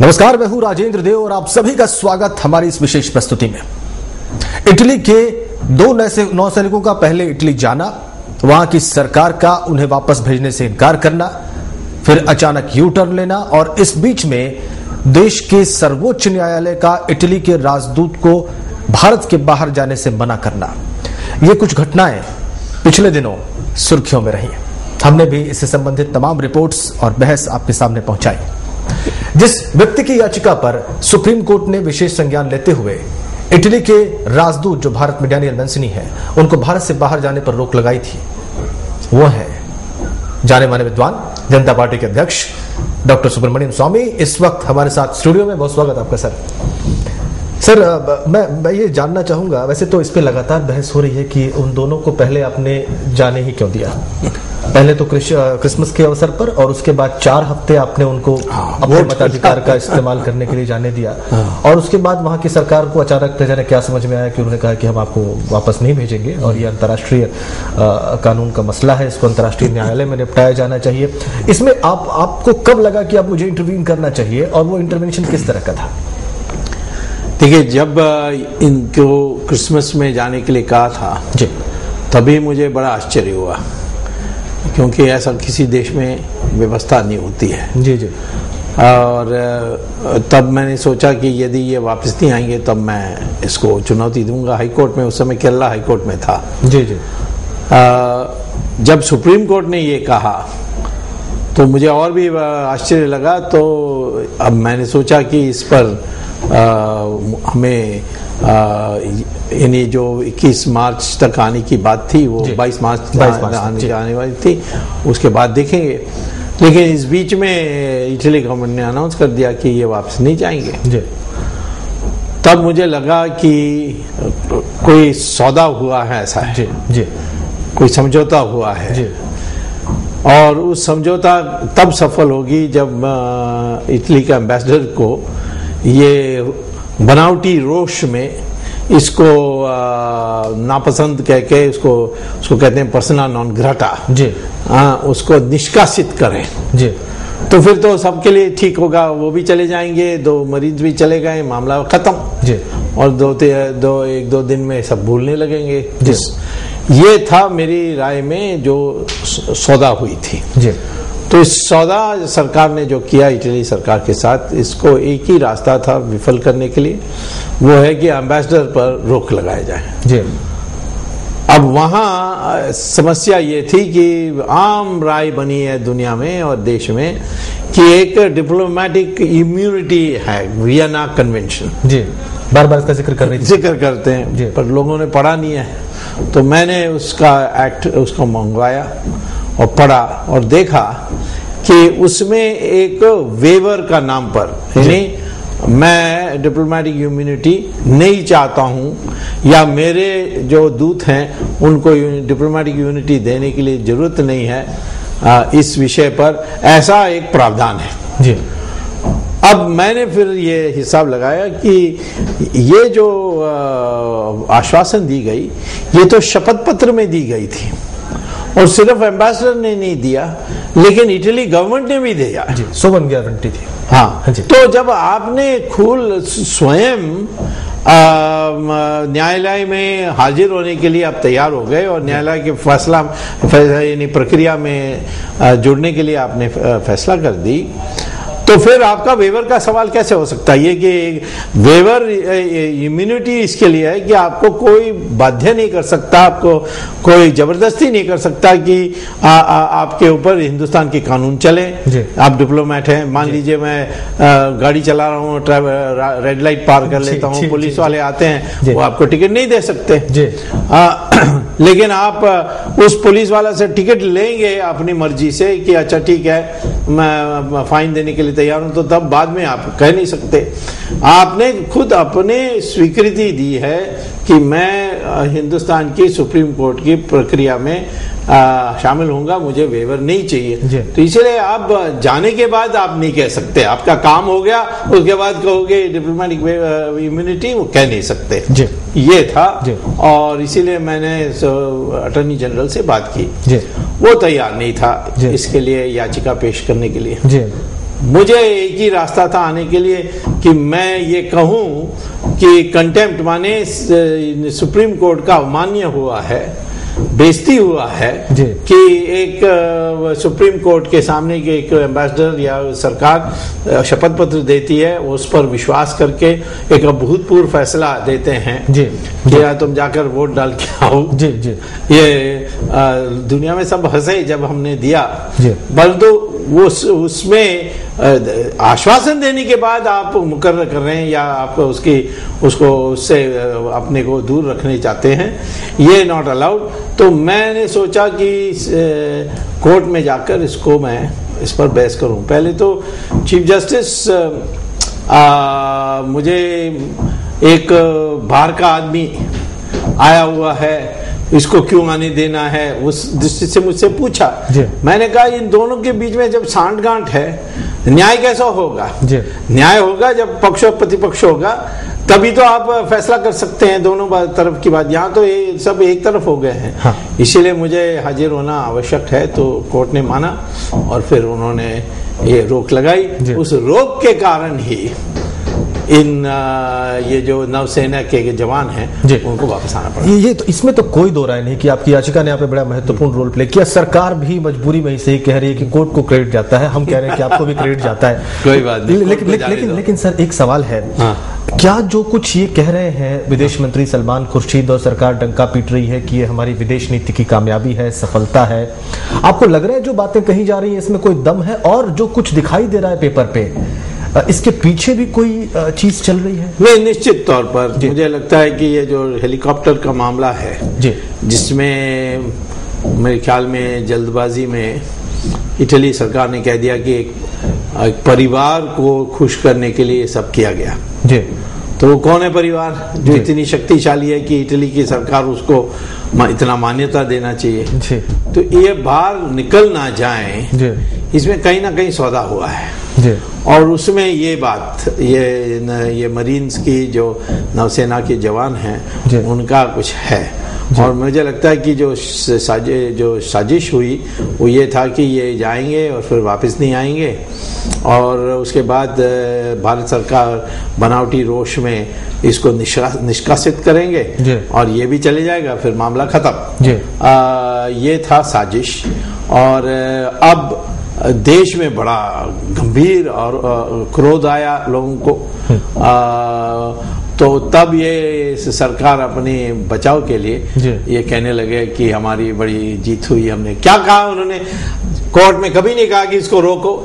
नमस्कार, मैं हूं राजेंद्र देव और आप सभी का स्वागत हमारी इस विशेष प्रस्तुति में। इटली के दो नौसैनिकों का पहले इटली जाना, वहां की सरकार का उन्हें वापस भेजने से इनकार करना, फिर अचानक यू टर्न लेना और इस बीच में देश के सर्वोच्च न्यायालय का इटली के राजदूत को भारत के बाहर जाने से मना करना। ये कुछ घटनाएं पिछले दिनों सुर्खियों में रही। हमने भी इससे संबंधित तमाम रिपोर्ट्स और बहस आपके सामने पहुंचाई। जिस व्यक्ति की याचिका पर सुप्रीम कोर्ट ने विशेष संज्ञान लेते हुए इटली के राजदूत जो भारत में डैनियल मेंसिनी है, उनको भारत से बाहर जाने पर रोक लगाई थी, वो है जाने माने विद्वान, जनता पार्टी के अध्यक्ष डॉक्टर सुब्रमण्यम स्वामी। इस वक्त हमारे साथ स्टूडियो में। बहुत स्वागत आपका सर। सर, मैं ये जानना चाहूंगा, वैसे तो इस पे लगातार बहस हो रही है कि उन दोनों को पहले आपने जाने ही क्यों दिया। पहले तो क्रिसमस के अवसर पर और उसके बाद 4 हफ्ते आपने उनको अपने मताधिकार का इस्तेमाल करने के लिए जाने दिया, और उसके बाद वहां की सरकार को अचानक जाने क्या समझ में आया कि उन्होंने कहा कि हम आपको वापस नहीं भेजेंगे और ये अंतर्राष्ट्रीय कानून का मसला है, इसको अंतर्राष्ट्रीय न्यायालय में निपटाया जाना चाहिए। इसमें आपको कब लगा कि अब मुझे इंटरवीन करना चाहिए और वो इंटरवेंशन किस तरह का था? देखिए, जब इनको क्रिसमस में जाने के लिए कहा था जी, तभी मुझे बड़ा आश्चर्य हुआ, क्योंकि ऐसा किसी देश में व्यवस्था नहीं होती है। जी जी। और तब मैंने सोचा कि यदि ये वापस नहीं आएंगे तब मैं इसको चुनौती दूंगा। हाईकोर्ट में, उस समय केरला हाईकोर्ट में था। जी जी। जब सुप्रीम कोर्ट ने ये कहा तो मुझे और भी आश्चर्य लगा। तो अब मैंने सोचा कि इस पर हमें यानी जो 21 मार्च तक आने की बात थी, वो 22 मार्च आने वाली थी, उसके बाद देखेंगे। लेकिन इस बीच में इटली गवर्नमेंट ने अनाउंस कर दिया कि ये वापस नहीं जाएंगे जी। तब मुझे लगा कि कोई सौदा हुआ है, ऐसा है जी जी, कोई समझौता हुआ है जी। और उस समझौता तब सफल होगी जब इटली के एम्बेसडर को ये बनावटी रोष में इसको नापसंद कह के उसको कहते हैं पर्सना नॉन ग्राटा जी, उसको निष्कासित करें जी। तो फिर तो सबके लिए ठीक होगा, वो भी चले जाएंगे, 2 मरीज भी चले गए, मामला खत्म जी। और 1-2 दिन में सब भूलने लगेंगे जी। ये था मेरी राय में जो सौदा हुई थी जी। तो इस सौदा सरकार ने जो किया इटली सरकार के साथ, इसको एक ही रास्ता था विफल करने के लिए, वो है कि एम्बेसडर पर रोक लगाया जाए जी। अब वहां समस्या ये थी कि आम राय बनी है दुनिया में और देश में कि एक डिप्लोमेटिक इम्यूनिटी है, वियना कन्वेंशन जी, बार बार इसका जिक्र करते हैं, पर लोगों ने पढ़ा नहीं है। तो मैंने उसका एक्ट उसको मंगवाया और पढ़ा और देखा कि उसमें एक वेवर का नाम पर, यानी मैं डिप्लोमेटिक इम्यूनिटी नहीं चाहता हूं या मेरे जो दूत हैं उनको डिप्लोमेटिक इम्यूनिटी देने के लिए जरूरत नहीं है, इस विषय पर ऐसा एक प्रावधान है जी। अब मैंने फिर ये हिसाब लगाया कि ये जो आश्वासन दी गई, ये तो शपथ पत्र में दी गई थी और सिर्फ एम्बेसडर ने नहीं दिया, लेकिन इटली गवर्नमेंट ने भी दिया जी, सोवन गारंटी थी। हाँ जी। तो जब आपने खुद स्वयं न्यायालय में हाजिर होने के लिए आप तैयार हो गए और न्यायालय के फैसला यानी प्रक्रिया में जुड़ने के लिए आपने फैसला कर दी, तो फिर आपका वेवर का सवाल कैसे हो सकता है? ये कि वेवर इम्यूनिटी इसके लिए है कि आपको कोई बाध्य नहीं कर सकता, आपको कोई जबरदस्ती नहीं कर सकता कि आपके ऊपर हिंदुस्तान के कानून चले। आप डिप्लोमेट हैं, मान लीजिए मैं गाड़ी चला रहा हूँ, रेड लाइट पार कर लेता हूँ, पुलिस वाले आते हैं, वो आपको टिकट नहीं दे सकते। लेकिन आप उस पुलिस वाला से टिकट लेंगे अपनी मर्जी से कि अच्छा ठीक है मैं फाइन देने के लिए तैयार हूं, तो तब बाद में आप कह नहीं सकते। आपने खुद अपने स्वीकृति दी है कि मैं हिंदुस्तान की सुप्रीम कोर्ट की प्रक्रिया में शामिल होऊंगा, मुझे वेवर नहीं चाहिए। तो इसलिए आप जाने के बाद आप नहीं कह सकते, आपका काम हो गया उसके बाद कहोगे डिप्लोमेटिक इम्यूनिटी, वो कह नहीं सकते। ये था और इसीलिए मैंने अटॉर्नी जनरल से बात की, वो तैयार नहीं था इसके लिए याचिका पेश करने के लिए। मुझे एक ही रास्ता था आने के लिए कि मैं ये कहूं कि कंटेम्प्ट माने सुप्रीम कोर्ट का अवमान्य हुआ है, बेइज्जती हुआ है कि एक सुप्रीम कोर्ट के सामने के एक एम्बेसडर या सरकार शपथ पत्र देती है, उस पर विश्वास करके एक अभूतपूर्व फैसला देते हैं कि या तुम जाकर वोट डाल के आओ। ये दुनिया में सब हंसे जब हमने दिया, परंतु वो उसमें आश्वासन देने के बाद आप मुकर्रर कर रहे हैं या आप उससे अपने को दूर रखने चाहते हैं, ये नॉट अलाउड। तो मैंने सोचा कि कोर्ट में जाकर इस पर बहस करूं। पहले तो चीफ जस्टिस मुझे एक बाहर का आदमी आया हुआ है, इसको क्यों आने देना है, उस दृष्टि से मुझसे पूछा। मैंने कहा इन दोनों के बीच में जब सांठगांठ है, न्याय कैसा होगा? न्याय होगा जब पक्ष और प्रतिपक्ष होगा, तभी तो आप फैसला कर सकते हैं दोनों तरफ की बात। यहाँ तो ये सब एक तरफ हो गए हैं। हाँ। इसीलिए मुझे हाजिर होना आवश्यक है। तो कोर्ट ने माना और फिर उन्होंने ये रोक लगाई। उस रोक के कारण ही ये जो नौसेना के जवान हैं उनको वापस आना पड़ा। ये तो इसमें तो कोई दो राय नहीं कि आपकी याचिका ने यहाँ पे बड़ा महत्वपूर्ण रोल प्ले किया। सरकार भी मजबूरी में से ही कह रही है कि कोर्ट को क्रेडिट जाता है, हम कह रहे हैं कि आपको भी क्रेडिट जाता है। कोई बात नहीं। लेकिन सर एक सवाल है, क्या जो कुछ ये कह रहे हैं विदेश मंत्री सलमान खुर्शीद और सरकार डंका पीट रही है कि ये हमारी विदेश नीति की कामयाबी है, सफलता है, आपको लग रहा है जो बातें कही जा रही है इसमें कोई दम है? और जो कुछ दिखाई दे रहा है पेपर पे, इसके पीछे भी कोई चीज चल रही है? नहीं, निश्चित तौर पर मुझे लगता है कि ये जो हेलीकॉप्टर का मामला है जिसमें मेरे ख्याल में जल्दबाजी में इटली सरकार ने कह दिया कि एक परिवार को खुश करने के लिए सब किया गया। तो वो कौन है परिवार जो इतनी शक्तिशाली है कि इटली की सरकार उसको इतना मान्यता देना चाहिए? तो ये बाहर निकल ना जाए, इसमें कहीं ना कहीं सौदा हुआ है। और उसमें ये बात ये मरीन्स की जो नौसेना के जवान हैं उनका कुछ है। और मुझे लगता है कि जो साजिश हुई वो ये था कि ये जाएंगे और फिर वापस नहीं आएंगे, और उसके बाद भारत सरकार बनावटी रोष में इसको निष्कासित करेंगे और ये भी चले जाएगा, फिर मामला खत्म। ये था साजिश। और अब देश में बड़ा गंभीर और क्रोध आया लोगों को। तो तब ये सरकार अपने बचाव के लिए ये कहने लगे कि हमारी बड़ी जीत हुई। हमने क्या कहा? उन्होंने कोर्ट में कभी नहीं कहा कि इसको रोको।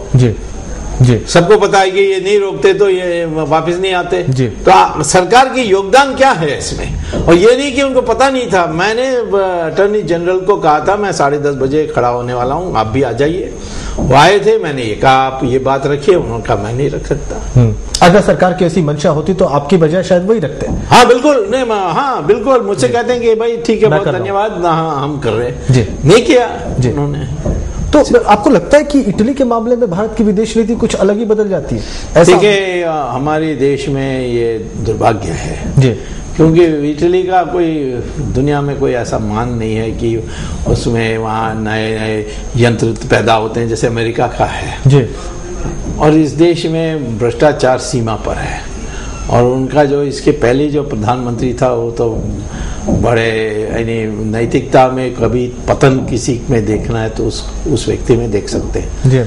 सबको पता है कि ये नहीं रोकते तो ये वापस नहीं आते। तो सरकार की योगदान क्या है इसमें? और ये नहीं कि उनको पता नहीं था। मैंने अटॉर्नी जनरल को कहा था मैं 10:30 बजे खड़ा होने वाला हूँ, आप भी आ जाइए। वो आए थे, मैंने ये कहा आप ये बात रखिए, उन्होंने कहा मैं नहीं रख सकता। अगर सरकार की ऐसी मंशा होती तो आपकी बजाय शायद वही रखते। हाँ बिल्कुल, नहीं हाँ बिल्कुल, मुझसे कहते हैं कि भाई ठीक है बहुत धन्यवाद, हाँ हम कर रहे हैं। नहीं किया उन्होंने। तो आपको लगता है कि इटली के मामले में भारत की विदेश नीति कुछ अलग ही बदल जाती है? देखिए हमारे देश में ये दुर्भाग्य है क्योंकि इटली का कोई दुनिया में कोई ऐसा मान नहीं है कि उसमें वहाँ नए नए यंत्र पैदा होते हैं जैसे अमेरिका का है। और इस देश में भ्रष्टाचार सीमा पर है। और उनका जो इसके पहले जो प्रधानमंत्री था वो तो बड़े यानी नैतिकता में कभी पतन किसी में देखना है तो उस व्यक्ति में देख सकते हैं।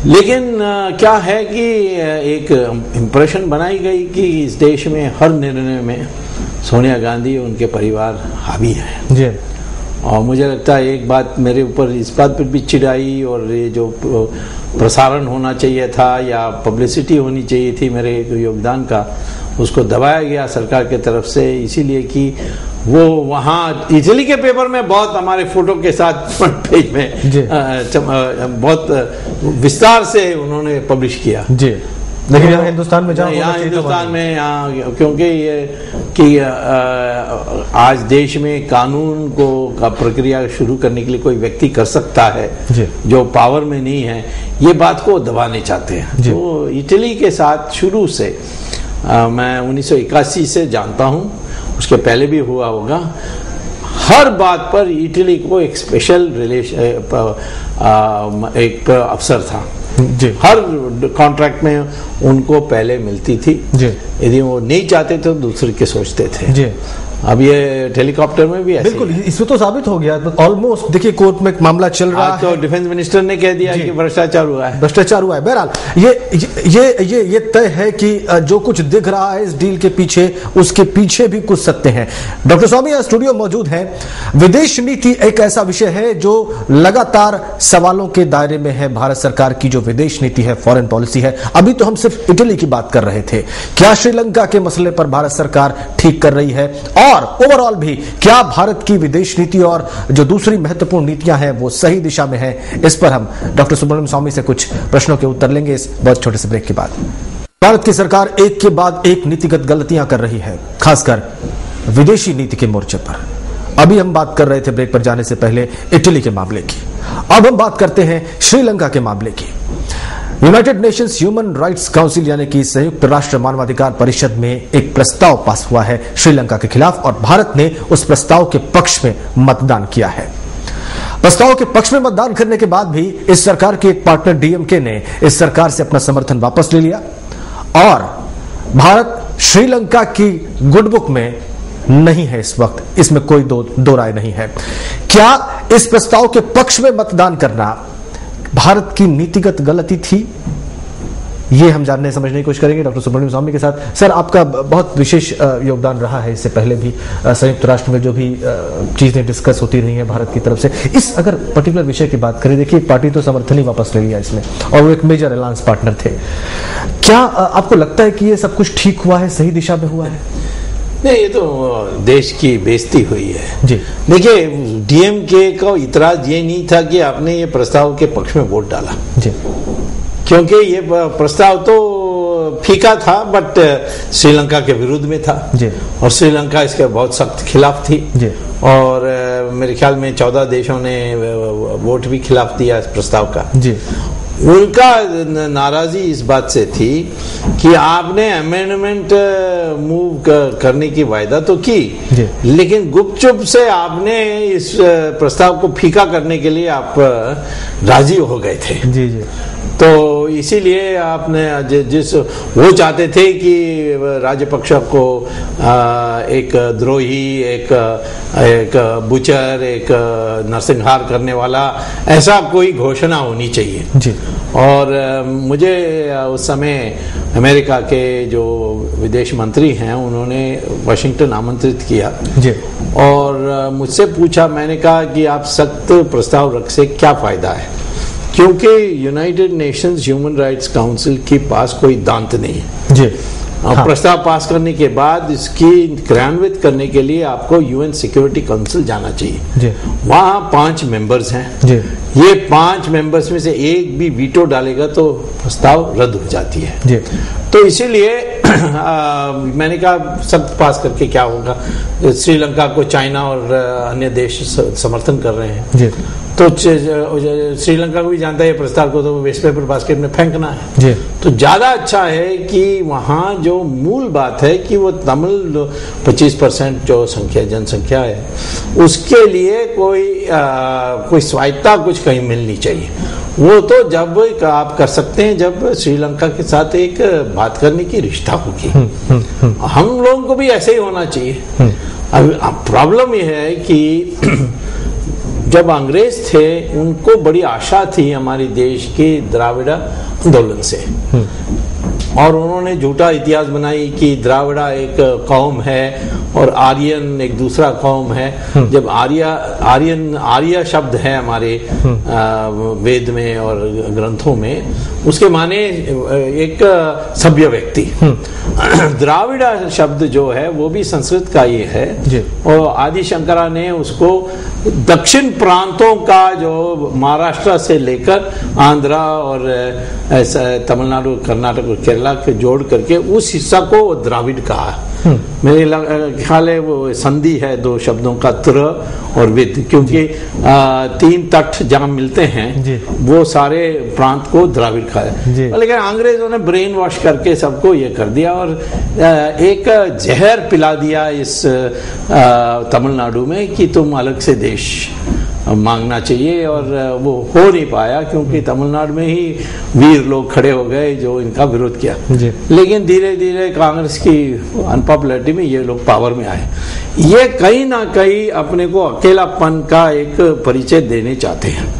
लेकिन क्या है कि एक इम्प्रेशन बनाई गई कि इस देश में हर निर्णय में सोनिया गांधी और उनके परिवार हावी है। और मुझे लगता है एक बात मेरे ऊपर इस बात पर भी चिढ़ाई, और ये जो प्रसारण होना चाहिए था या पब्लिसिटी होनी चाहिए थी मेरे योगदान का, उसको दबाया गया सरकार के तरफ से, इसीलिए कि वो वहाँ इटली के पेपर में बहुत हमारे फोटो के साथ फ्रंट पेज में बहुत विस्तार से उन्होंने पब्लिश किया। लेकिन यहाँ हिंदुस्तान में यहाँ क्योंकि ये कि आज देश में कानून को का प्रक्रिया शुरू करने के लिए कोई व्यक्ति कर सकता है जो पावर में नहीं है, ये बात को दबाने चाहते हैं। तो इटली के साथ शुरू से मैं 1981 से जानता हूँ, उसके पहले भी हुआ होगा, हर बात पर इटली को एक स्पेशल एक अवसर था। जी। हर कॉन्ट्रैक्ट में उनको पहले मिलती थी जी। यदि वो नहीं चाहते तो दूसरे के सोचते थे जी। अब ये हेलीकॉप्टर में भी ऐसे बिल्कुल, इसमें तो साबित हो गया ऑलमोस्ट। देखिए कोर्ट में एक मामला चल रहा है, तो डिफेंस मिनिस्टर ने कह दिया कि भ्रष्टाचार हुआ है, भ्रष्टाचार हुआ है। बहरहाल ये तय है कि जो कुछ दिख रहा है इस डील के पीछे, उसके पीछे भी कुछ सत्य है। डॉक्टर स्वामी यहाँ स्टूडियो मौजूद हैं। विदेश नीति एक ऐसा विषय है जो लगातार सवालों के दायरे में है। भारत सरकार की जो विदेश नीति है, फॉरेन पॉलिसी है। अभी तो हम सिर्फ इटली की बात कर रहे थे, क्या श्रीलंका के मसले पर भारत सरकार ठीक कर रही है, और ओवरऑल भी क्या भारत की विदेश नीति और जो दूसरी महत्वपूर्ण नीतियां हैं वो सही दिशा में है? इस पर हम डॉक्टर सुब्रमण्यम स्वामी से कुछ प्रश्नों के उत्तर लेंगे इस बहुत छोटे से ब्रेक के बाद। भारत की सरकार एक के बाद एक नीतिगत गलतियां कर रही है, खासकर विदेशी नीति के मोर्चे पर। अभी हम बात कर रहे थे ब्रेक पर जाने से पहले इटली के मामले की, अब हम बात करते हैं श्रीलंका के मामले की। United Nations human rights council यानी कि संयुक्त राष्ट्र मानवाधिकार परिषद में एक प्रस्ताव पास हुआ है श्रीलंका के खिलाफ, और भारत ने उस प्रस्ताव के पक्ष में मतदान किया है। प्रस्ताव के पक्ष में मतदान करने के बाद भी इस सरकार के एक पार्टनर डीएमके ने इस सरकार से अपना समर्थन वापस ले लिया, और भारत श्रीलंका की गुड बुक में नहीं है इस वक्त, इसमें कोई दो राय नहीं है। क्या इस प्रस्ताव के पक्ष में मतदान करना भारत की नीतिगत गलती थी? ये हम जानने समझने की कोशिश करेंगे डॉक्टर सुब्रमण्यम स्वामी के साथ। सर, आपका बहुत विशेष योगदान रहा है इससे पहले भी संयुक्त राष्ट्र में जो भी चीजें डिस्कस होती रही हैं भारत की तरफ से। इस अगर पर्टिकुलर विषय की बात करें, देखिए पार्टी तो समर्थन ही वापस ले लिया इसमें, और वो एक मेजर अलायंस पार्टनर थे। क्या आपको लगता है कि ये सब कुछ ठीक हुआ है, सही दिशा में हुआ है? नहीं, ये तो देश की बेइज्जती हुई है जी। देखिए, डीएमके का इतराज ये नहीं था कि आपने ये प्रस्ताव के पक्ष में वोट डाला जी, क्योंकि ये प्रस्ताव तो फीका था, बट श्रीलंका के विरुद्ध में था जी, और श्रीलंका इसके बहुत सख्त खिलाफ थी जी, और मेरे ख्याल में 14 देशों ने वोट भी खिलाफ दिया इस प्रस्ताव का जी। उनका नाराजगी इस बात से थी कि आपने अमेंडमेंट मूव करने की वायदा तो की, लेकिन गुपचुप से आपने इस प्रस्ताव को फीका करने के लिए आप राजी हो गए थे जी जी। तो इसीलिए आपने जिस वो चाहते थे कि राजपक्ष को एक द्रोही, एक बुचर, एक नरसंहार करने वाला ऐसा कोई घोषणा होनी चाहिए जी। और मुझे उस समय अमेरिका के जो विदेश मंत्री हैं उन्होंने वाशिंगटन आमंत्रित किया जी, और मुझसे पूछा, मैंने कहा कि आप सख्त प्रस्ताव रख से क्या फायदा है, क्योंकि United Nations human rights council के पास कोई दांत नहीं है जी। हाँ। प्रस्ताव पास करने के बाद इसकी क्रियान्वित करने के लिए आपको यूएन सिक्योरिटी काउंसिल जाना चाहिए जी। वहाँ 5 मेंबर्स हैं जी। ये 5 मेंबर्स में से एक भी वीटो डालेगा तो प्रस्ताव रद्द हो जाती है जी। तो इसीलिए मैंने कहा सब पास करके क्या होगा, श्रीलंका को चाइना और अन्य देश समर्थन कर रहे हैं जी। तो श्रीलंका को भी जानता है प्रस्ताव को तो वेस्ट पेपर बास्केट में फेंकना है जी। तो ज्यादा अच्छा है कि वहाँ जो मूल बात है कि वो तमिल 25% जो जनसंख्या है उसके लिए कोई स्वायत्ता कुछ कहीं मिलनी चाहिए। वो तो जब आप कर सकते हैं जब श्रीलंका के साथ एक बात करने की रिश्ता होगी। हम लोगों को भी ऐसे ही होना चाहिए। अब प्रॉब्लम यह है कि जब अंग्रेज थे उनको बड़ी आशा थी हमारे देश के द्राविड़ा आंदोलन से, और उन्होंने झूठा इतिहास बनाई कि द्राविड़ा एक कौम है और आर्यन एक दूसरा कौम है। जब आर्य शब्द है हमारे वेद में और ग्रंथों में, उसके माने एक सभ्य व्यक्ति। द्राविड़ा शब्द जो है वो भी संस्कृत का ही है और आदि शंकरा ने उसको दक्षिण प्रांतों का जो महाराष्ट्र से लेकर आंध्रा और तमिलनाडु, कर्नाटक और केरला के जोड़ करके उस हिस्सा को द्राविड़ कहा। मेरे ख्याल है वो संधि है 2 शब्दों का, त्र और विद, क्योंकि 3 तट जहाँ मिलते हैं वो सारे प्रांत को द्राविड़ कहा है। लेकिन अंग्रेजों ने ब्रेन वॉश करके सबको ये कर दिया और एक जहर पिला दिया इस तमिलनाडु में कि तुम अलग से देश मांगना चाहिए, और वो हो नहीं पाया क्योंकि तमिलनाडु में ही वीर लोग खड़े हो गए जो इनका विरोध किया। लेकिन धीरे धीरे कांग्रेस की अनपॉपुलरिटी में ये लोग पावर में आए। ये कहीं ना कहीं अपने को अकेलापन का एक परिचय देने चाहते हैं,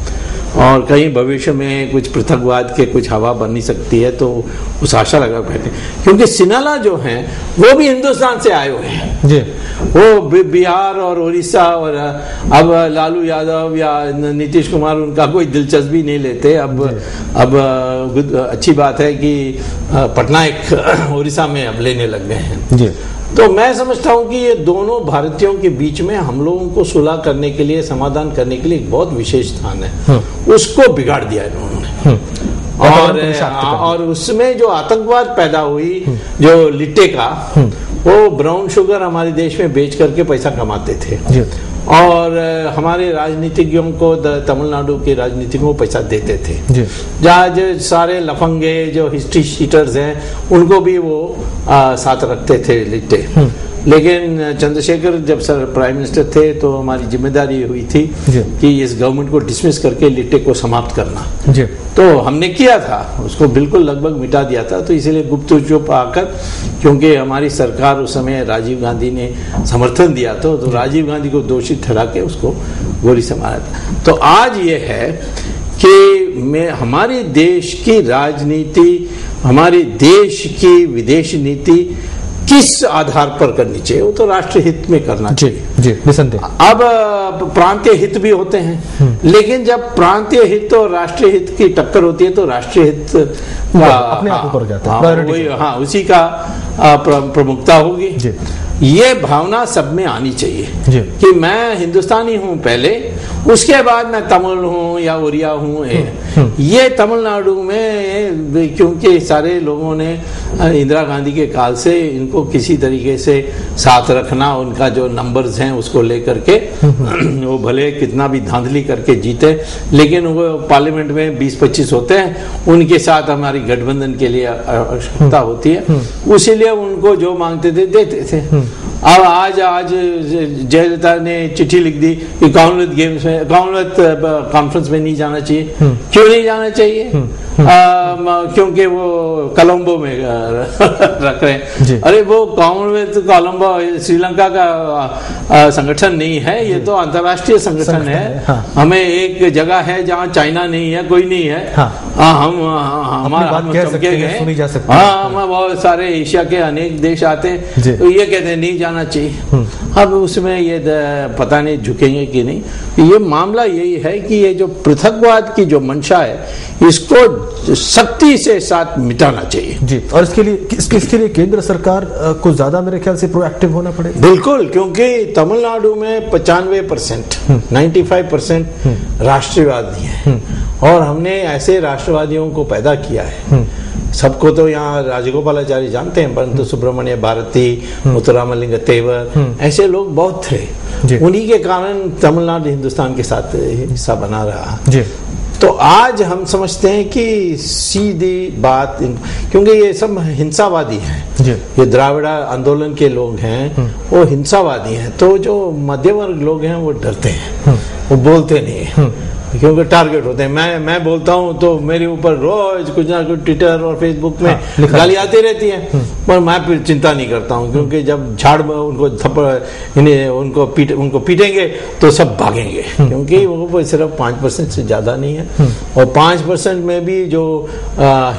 और कहीं भविष्य में कुछ पृथकवाद के कुछ हवा बन सकती है, तो उस आशा लगा बैठे। क्योंकि सिन्हाला जो हैं वो भी हिंदुस्तान से आए हुए हैं जी, वो बिहार और उड़ीसा, और अब लालू यादव या नीतीश कुमार उनका कोई दिलचस्पी नहीं लेते। अब अच्छी बात है कि पटनायक उड़ीसा में अब लेने लग गए हैं जी। तो मैं समझता हूं कि ये दोनों भारतीयों के बीच में हम लोगों को सुलह करने के लिए, समाधान करने के लिए एक बहुत विशेष स्थान है, उसको बिगाड़ दिया इन्होंने। और उसमें जो आतंकवाद पैदा हुई, जो लिट्टे का, वो ब्राउन शुगर हमारे देश में बेच करके पैसा कमाते थे, और हमारे राजनीतिज्ञों को, तमिलनाडु के राजनीतिज्ञों को पैसा देते थे। जहाँ जो सारे लफंगे जो हिस्ट्री शीटर्स हैं उनको भी वो साथ रखते थे लिट्टे। लेकिन चंद्रशेखर जब सर प्राइम मिनिस्टर थे तो हमारी जिम्मेदारी हुई थी कि इस गवर्नमेंट को डिसमिस करके लिट्टे को समाप्त करना। तो हमने किया था, उसको बिल्कुल लगभग मिटा दिया था। तो इसीलिए गुप्त चुप आकर, क्योंकि हमारी सरकार उस समय राजीव गांधी ने समर्थन दिया तो राजीव गांधी को दोषी ठहरा के उसको गोली से मारा था। तो आज ये है कि हमारे देश की राजनीति, हमारे देश की विदेश नीति किस आधार पर करनी चाहिए, वो तो राष्ट्रीय हित में करना चाहिए जी, अब प्रांतीय हित भी होते हैं, लेकिन जब प्रांतीय हित और राष्ट्रीय हित की टक्कर होती है तो राष्ट्रीय हित अपने आप ऊपर जाता है, उसी का प्रमुखता होगी। ये भावना सब में आनी चाहिए कि मैं हिंदुस्तानी हूँ पहले, उसके बाद मैं तमिल हूँ या उड़िया हूँ। ये तमिलनाडु में क्योंकि सारे लोगों ने इंदिरा गांधी के काल से इनको किसी तरीके से साथ रखना, उनका जो नंबर्स हैं उसको लेकर के वो भले कितना भी धांधली करके जीते, लेकिन वो पार्लियामेंट में 20-25 होते हैं, उनके साथ हमारी गठबंधन के लिए आवश्यकता होती है, उसीलिए उनको जो मांगते थे देते थे। अब आज जयललिता ने चिट्ठी लिख दी कि कॉमनवेल्थ गेम्स में, कॉमनवेल्थ कॉन्फ्रेंस में नहीं जाना चाहिए। क्यों नहीं जाना चाहिए? क्योंकि वो कोलंबो में रख रहे हैं। अरे वो कॉमनवेल्थ कोलंबो श्रीलंका का संगठन नहीं है, ये तो अंतर्राष्ट्रीय संगठन है। हमें एक जगह है जहाँ चाइना नहीं है, कोई नहीं है, हम चमके गए। हम बहुत सारे एशिया के अनेक देश आते हैं, तो ये कहते हैं नहीं जाना चाहिए। अब उसमें ये पता नहीं झुकेंगे कि नहीं। ये मामला यही है कि ये जो पृथकवाद की जो मंशा है इसको सख्ती से साथ मिटाना चाहिए जी। और इसके लिए केंद्र सरकार को ज्यादा मेरे ख्याल से प्रोएक्टिव होना पड़ेगा। बिल्कुल, क्योंकि तमिलनाडु में 95%, 95% राष्ट्रवादी हैं, और हमने ऐसे राष्ट्रवादियों को पैदा किया है। सबको तो यहाँ राजगोपालाचारी जानते हैं, परंतु सुब्रमण्य भारती, मुथुरामलिंग तेवर, ऐसे लोग बहुत थे। उन्हीं के कारण तमिलनाडु हिंदुस्तान के साथ हिस्सा बना रहा जी। तो आज हम समझते हैं कि सीधी बात, क्योंकि ये सब हिंसावादी हैं, ये द्राविड़ आंदोलन के लोग हैं, वो हिंसावादी हैं। तो जो मध्य वर्ग लोग हैं वो डरते हैं, वो बोलते नहीं है, क्योंकि टारगेट होते हैं। मैं बोलता हूं तो मेरे ऊपर रोज कुछ ना कुछ ट्विटर और फेसबुक में गाली आती रहती है, पर मैं फिर चिंता नहीं करता हूं, क्योंकि जब झाड़ में उनको थप्पड़ उनको पीटेंगे तो सब भागेंगे, क्योंकि वो सिर्फ 5% से ज्यादा नहीं है, और 5% में भी जो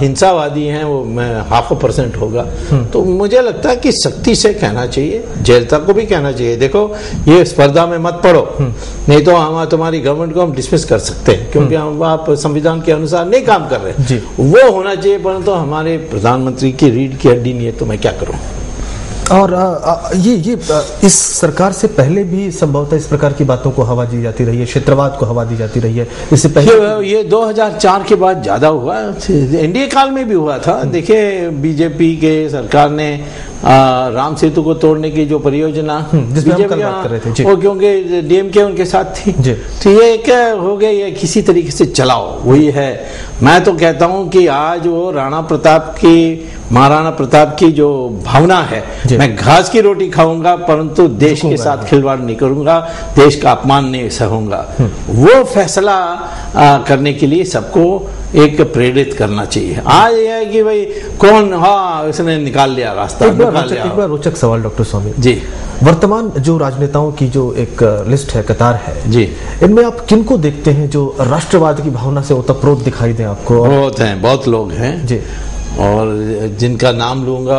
हिंसावादी हैं वो 0.5% होगा। तो मुझे लगता है कि सख्ती से कहना चाहिए, जयललिता को भी कहना चाहिए, देखो ये स्पर्धा में मत पड़ो, नहीं तो हम तुम्हारी गवर्नमेंट को हम डिसमिस कर सकते हैं, क्योंकि हम आप संविधान के अनुसार नहीं काम कर रहे। वो होना चाहिए, परंतु तो हमारे प्रधानमंत्री की रीढ़ की हड्डी नहीं है, तो मैं क्या करूं। और ये इस सरकार से पहले भी संभवतः इस प्रकार की बातों को हवा दी जाती रही है, क्षेत्रवाद को हवा दी जाती रही है। इससे पहले ये 2004 के बाद ज्यादा हुआ, एनडीए काल में भी हुआ था। देखिए बीजेपी के सरकार ने राम सेतु को तोड़ने की जो परियोजना जिसमें हम कल बात कर रहे थे जी। वो क्योंकि डीएमके उनके साथ थी जी। तो ये क्या हो गया, ये किसी तरीके से चलाओ, वही है। मैं तो कहता हूं कि आज वो महाराणा प्रताप की जो भावना है, मैं घास की रोटी खाऊंगा परंतु देश के साथ खिलवाड़ नहीं करूंगा, देश का अपमान नहीं सहूंगा, वो फैसला करने के लिए सबको एक प्रेरित करना चाहिए। आज यह है कि भाई कौन, हाँ उसने निकाल लिया रास्ता। एक बार रोचक सवाल डॉक्टर स्वामी जी, वर्तमान जो राजनेताओं की जो एक लिस्ट है, कतार है जी, इनमें आप किनको देखते हैं जो राष्ट्रवाद की भावना से ओतप्रोत दिखाई दे आपको? बहुत हैं, बहुत लोग हैं जी, और जिनका नाम लूंगा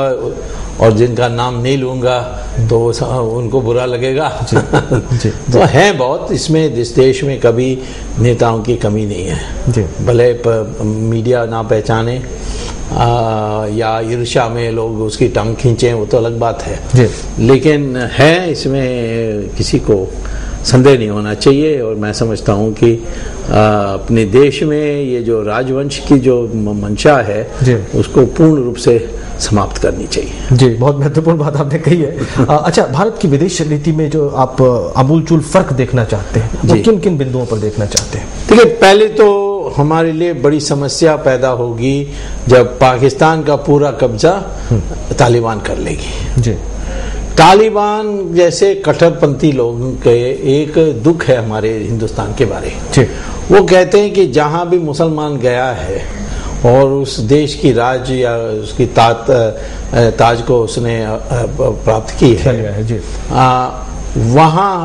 और जिनका नाम नहीं लूंगा तो उनको बुरा लगेगा। जी, जी, तो है बहुत, इसमें इस देश में कभी नेताओं की कमी नहीं है जी। भले मीडिया ना पहचाने या ईर्ष्या में लोग उसकी टांग खींचे, वो तो अलग बात है जी। लेकिन है, इसमें किसी को संदेह नहीं होना चाहिए। और मैं समझता हूं कि अपने देश में ये जो राजवंश की जो मंशा है उसको पूर्ण रूप से समाप्त करनी चाहिए। जी, बहुत महत्वपूर्ण बात आपने कही है। अच्छा, भारत की विदेश नीति में जो आप आमूलचूल फर्क देखना चाहते हैं, वो किन किन बिंदुओं पर देखना चाहते हैं? देखिए, पहले तो हमारे लिए बड़ी समस्या पैदा होगी जब पाकिस्तान का पूरा कब्जा तालिबान कर लेगी। जी, तालिबान जैसे कट्टरपंथी लोगों के एक दुख है हमारे हिंदुस्तान के बारे में। वो कहते हैं कि जहां भी मुसलमान गया है और उस देश की राज या उसकी ताज को उसने प्राप्त की है, वहां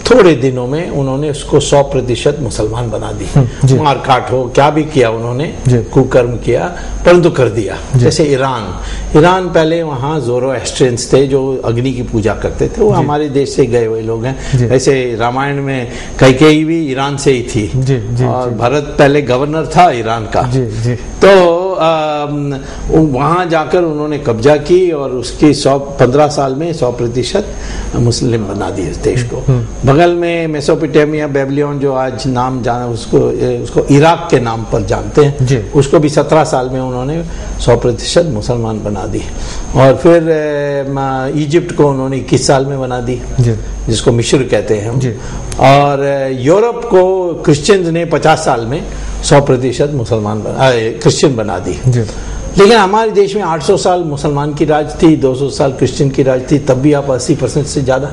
थोड़े दिनों में उन्होंने उसको 100% मुसलमान बना दी। मारकाट हो, क्या भी किया उन्होंने, कुकर्म किया, परंतु कर दिया। जैसे ईरान पहले वहाँ ज़ोरोएस्ट्रियंस थे जो अग्नि की पूजा करते थे, वो हमारे देश से गए हुए लोग हैं। वैसे रामायण में कैकेयी भी ईरान से ही थी और भरत पहले गवर्नर था ईरान का। तो वहाँ जाकर उन्होंने कब्जा की और उसकी 15 साल में 100% मुस्लिम बना दिया इस देश को। बगल में मेसोपोटामिया, बेबीलोन जो आज नाम जाना उसको इराक के नाम पर जानते हैं, उसको भी 17 साल में उन्होंने 100% मुसलमान बना दी। और फिर इजिप्ट को उन्होंने 21 साल में बना दी, जिसको मिस्र कहते हैं हम। और यूरोप को क्रिश्चियंस ने 50 साल में 100% मुसलमान क्रिश्चियन बना दी। लेकिन हमारे देश में 800 साल मुसलमान की राज थी, 200 साल क्रिश्चियन की राज थी, तब भी आप 80% से ज्यादा।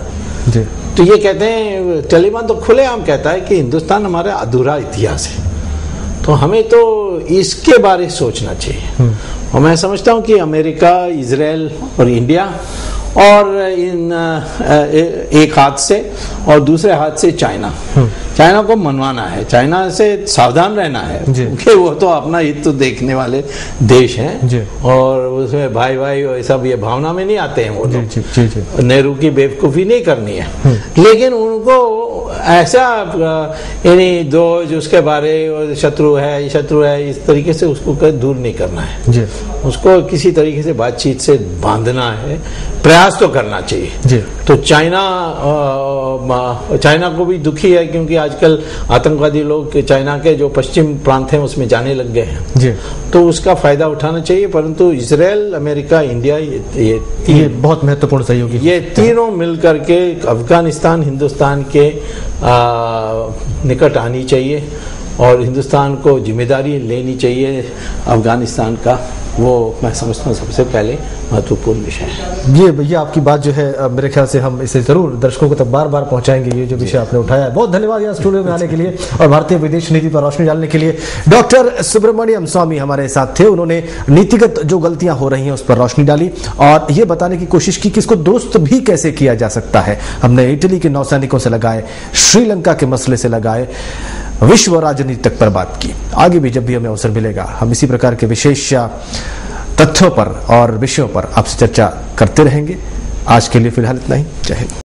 तो ये कहते हैं, तालिबान तो खुलेआम कहता है कि हिंदुस्तान हमारा अधूरा इतिहास है। तो हमें तो इसके बारे सोचना चाहिए। और मैं समझता हूँ कि अमेरिका, इजराइल और इंडिया और इन एक हाथ से और दूसरे हाथ से चाइना को मनवाना है, चाइना से सावधान रहना है, क्योंकि वो तो अपना हित तो देखने वाले देश हैं और उसमें भाई और सब ये भावना में नहीं आते हैं वो लोग। नेहरू की बेवकूफ़ी नहीं करनी है, लेकिन उनको ऐसा यानी दोज उसके बारे शत्रु है इस तरीके से उसको दूर नहीं करना है। उसको किसी तरीके से बातचीत से बांधना है, प्रयास तो करना चाहिए। तो चाइना को भी दुखी है क्योंकि आजकल आतंकवादी लोग चाइना के जो पश्चिम प्रांत हैं उसमें जाने लग गए हैं, तो उसका फायदा उठाना चाहिए। परंतु इजराइल, अमेरिका, इंडिया ये बहुत महत्वपूर्ण सहयोगी, ये तीनों मिलकर के अफगानिस्तान हिंदुस्तान के निकट आनी चाहिए और हिंदुस्तान को जिम्मेदारी लेनी चाहिए अफगानिस्तान का। वो मैं समझता हूँ सबसे पहले महत्वपूर्ण विषय है। ये भैया आपकी बात जो है, मेरे ख्याल से हम इसे जरूर दर्शकों को तब बार पहुंचाएंगे, ये जो विषय आपने उठाया है। बहुत धन्यवाद यहाँ स्टूडियो में आने के लिए और भारतीय विदेश नीति पर रोशनी डालने के लिए। डॉक्टर सुब्रमण्यम स्वामी हमारे साथ थे, उन्होंने नीतिगत जो गलतियां हो रही हैं उस पर रोशनी डाली और ये बताने की कोशिश की कि इसको दुरुस्त भी कैसे किया जा सकता है। हमने इटली के नौसैनिकों से लगाए, श्रीलंका के मसले से लगाए, विश्व राजनीति तक पर बात की। आगे भी जब भी हमें अवसर मिलेगा हम इसी प्रकार के विशेष तथ्यों पर और विषयों पर आपसे चर्चा करते रहेंगे। आज के लिए फिलहाल इतना ही। जय हिंद।